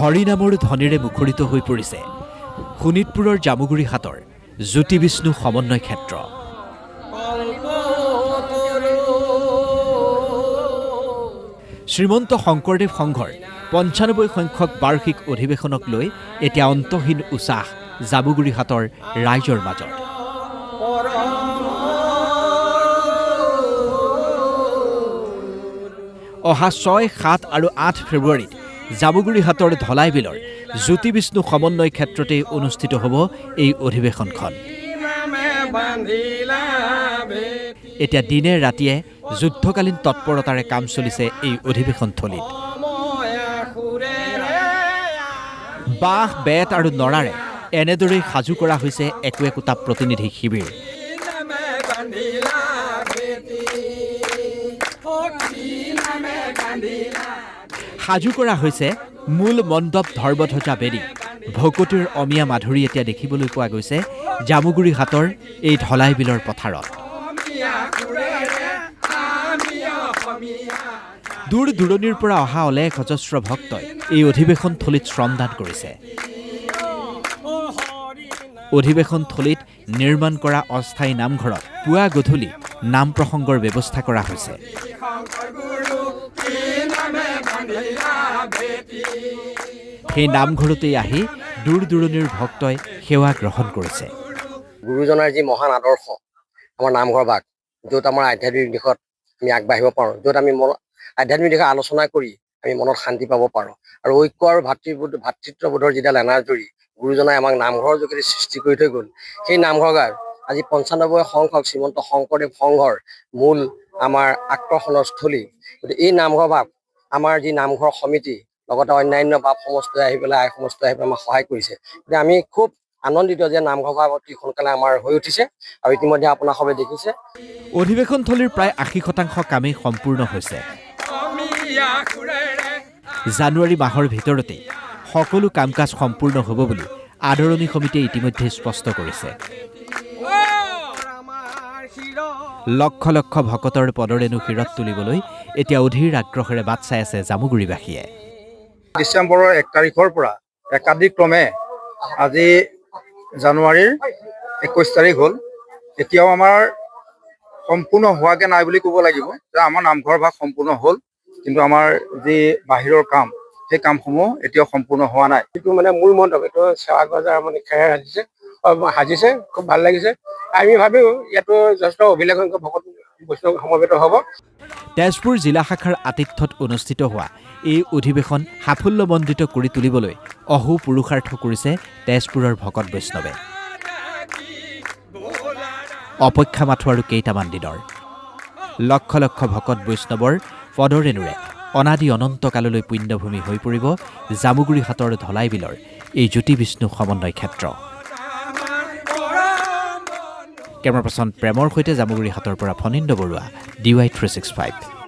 হৰিনামৰ ধ্বনিৰে মুখৰিত হৈ পৰিছে শোণিতপুৰৰ জামুগুৰি হাটৰ জ্যোতি বিষ্ণু সমন্বয় ক্ষেত্ৰ। শ্ৰীমন্ত শংকৰদেৱ সংঘৰ ৯৫ সংখ্যক বাৰ্ষিক অধিৱেশনক লৈ এতিয়া অন্তহীন উৎসাহ জামুগুৰি হাটৰ ৰাইজৰ মাজত। অহা ৬, ৭ আৰু ৮ ফেব্ৰুৱাৰীত জামুগুৰি হাটৰ ধলাই বিলৰ জ্যোতি বিষ্ণু সমন্বয় ক্ষেত্ৰতে অনুষ্ঠিত হ'ব এই অধিৱেশনখন। এতিয়া দিনে ৰাতিয়ে যুদ্ধকালীন তৎপৰতাৰে কাম চলিছে এই অধিৱেশনথলীত। বাঁহ, বেত আৰু নৰাৰে এনেদৰেই সাজু কৰা হৈছে একোটা প্ৰতিনিধি শিবিৰ। সাজু কৰা হৈছে মূল মণ্ডপ ধৰ্মধ্বজা বেদী। ভকতিৰ অমীয়া মাধুৰী এতিয়া দেখিবলৈ পোৱা গৈছে জামুগুৰি হাটৰ এই ধলাই বিলৰ পথাৰত। দূৰ দূৰণিৰ পৰা অহা অলেখ অজস্ৰ ভক্তই এই অধিৱেশনথলীত শ্ৰমদান কৰিছে। অধিৱেশনথলীত নিৰ্মাণ কৰা অস্থায়ী নামঘৰত পুৱা গধূলি নাম প্ৰসংগৰ ব্যৱস্থা কৰা হৈছে। সেই নামঘৰতেই আহি দূৰ দূৰণিৰ ভক্তই সেৱা গ্ৰহণ কৰিছে। গুৰুজনাৰ যি মহান আদৰ্শ আমাৰ নামঘৰ ভাগ, য'ত আমাৰ আধ্যাত্মিক দিশত আমি আগবাঢ়িব পাৰোঁ, য'ত আমি আধ্যাত্মিক দিশত আলোচনা কৰি আমি মনত শান্তি পাব পাৰোঁ, আৰু ঐক্য আৰু ভাতৃত্ববোধৰ যিডাল এনাজৰী গুৰুজনাই আমাক নামঘৰৰ যোগেদি সৃষ্টি কৰি থৈ গ'ল, সেই নামঘৰ ভাগ আজি ৯৫ সংখ্যক শ্ৰীমন্ত শংকৰদেৱ সংঘৰ মূল আমাৰ আকৰ্ষণৰ স্থলী। গতিকে এই নামঘৰ ভাগ আমাৰ যি নামঘৰ সমিতি লগতে অন্যান্য বাপ সমষ্টি আহি পেলাই আই সমষ্টি আহি পেলাই আমাক সহায় কৰিছে। গতিকে আমি খুব আনন্দিত যে নামঘৰ ভাগ অতি সোনকালে আমাৰ হৈ উঠিছে, আৰু ইতিমধ্যে আপোনাক সবে দেখিছে অধিৱেশনথলীৰ প্ৰায় ৮০% কামেই সম্পূৰ্ণ হৈছে। জানুৱাৰী মাহৰ ভিতৰতেই সকলো কাম কাজ সম্পূৰ্ণ হ'ব বুলি আদৰণি সমিতিয়ে ইতিমধ্যে স্পষ্ট কৰিছে। লক্ষ লক্ষ ভকতৰ পদৰেণু শিৰত তুলিবলৈ এতিয়া অধীৰ আগ্ৰহেৰে বাট চাই আছে জামুগুৰিবাসীয়ে। ডিচেম্বৰৰ ১ তাৰিখৰ পৰা একাদিক্ৰমে আজি জানুৱাৰীৰ ২১ তাৰিখ হ'ল, এতিয়াও আমাৰ সম্পূৰ্ণ হোৱাকৈ নাই বুলি ক'ব লাগিব যে আমাৰ নামঘৰ ভাগ সম্পূৰ্ণ হ'ল, কিন্তু আমাৰ যি বাহিৰৰ কাম সেই কামসমূহ এতিয়াও সম্পূৰ্ণ হোৱা নাই। এইটো মানে মূল মণ্ডপ, এইটো সেৱাগৰ মানে খেৰ সাজিছে, খুব ভাল লাগিছে। আমি ভাবিও ইয়াতো যথেষ্ট অভিলেখ সংখ্যক ভকত বৈষ্ণৱ সমবেত হ'ব। তেজপুৰ জিলা শাখাৰ আতিথ্যত অনুষ্ঠিত হোৱা এই অধিৱেশন সাফল্যমণ্ডিত কৰি তুলিবলৈ অহো পুৰুষাৰ্থ কৰিছে তেজপুৰৰ ভকত বৈষ্ণৱে। অপেক্ষা মাথো আৰু কেইটামান দিনৰ। লক্ষ লক্ষ ভকত বৈষ্ণৱৰ পদৰেণুৰে অনাদি অনন্ত কাললৈ পুণ্যভূমি হৈ পৰিব জামুগুৰি হাটৰ ধলাই বিলৰ এই জ্যোতি বিষ্ণু সমন্বয় ক্ষেত্ৰ। কেমেৰা পাৰ্চন প্ৰেমৰ সৈতে জামুগুৰি হাটৰ পৰা ফণীন্দ্ৰ বৰুৱা, DY365।